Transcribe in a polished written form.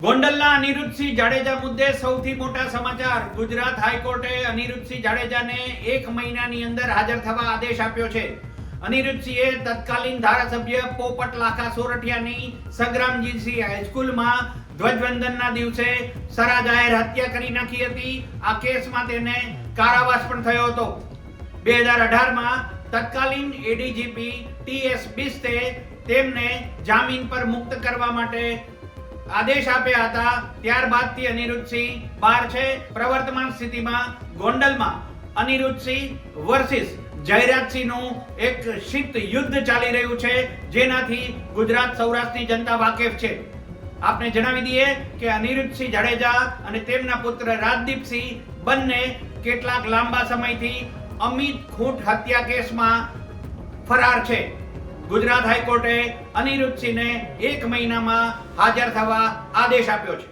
ગોંડલના અનિરુદ્ધસિંહ જાડેજા મુદ્દે સૌથી મોટા સમાચાર. ગુજરાત હાઈકોર્ટે અનિરુદ્ધસિંહ જાડેજાને 1 મહિનાની અંદર હાજર થવા આદેશ આપ્યો છે. અનિરુદ્ધસિંહે તત્કાલીન ધારાસભ્ય પોપટ લાખા સોરઠિયાની સંગ્રામજીસિંહ હાઈસ્કૂલમાં ધ્વજવંદનના દિવસે સરા જાહેર હત્યા કરી નાખી હતી. આ કેસમાં તેને કારાવાસ પણ થયો હતો. 2018માં તત્કાલીન એડીજીપી ટીએસ બિસ્તે તેમને જામીન પર મુક્ત કરવા માટે આદેશ આપ્યા હતા. ત્યારબાદથી અનિરુદ્ધસિંહ બહાર છે. પ્રવર્તમાન સ્થિતિમાં ગોંડલમાં અનિરુદ્ધસિંહ વર્સિસ જયરાજસિંહનું એક શીત યુદ્ધ ચાલી રહ્યું છે, જેનાથી ગુજરાત સૌરાષ્ટ્રની જનતા વાકેફ છે. આપને જણાવી દઈએ કે અનિરુદ્ધસિંહ જાડેજા અને તેમના પુત્ર રાજદીપસિંહ બંને કેટલાક લાંબા સમયથી અમિત ખૂંટ હત્યા કેસમાં ફરાર છે. ગુજરાત હાઈકોર્ટે અનિરુદ્ધસિંહને 1 મહિનામાં હાજર થવા આદેશ આપ્યો છે.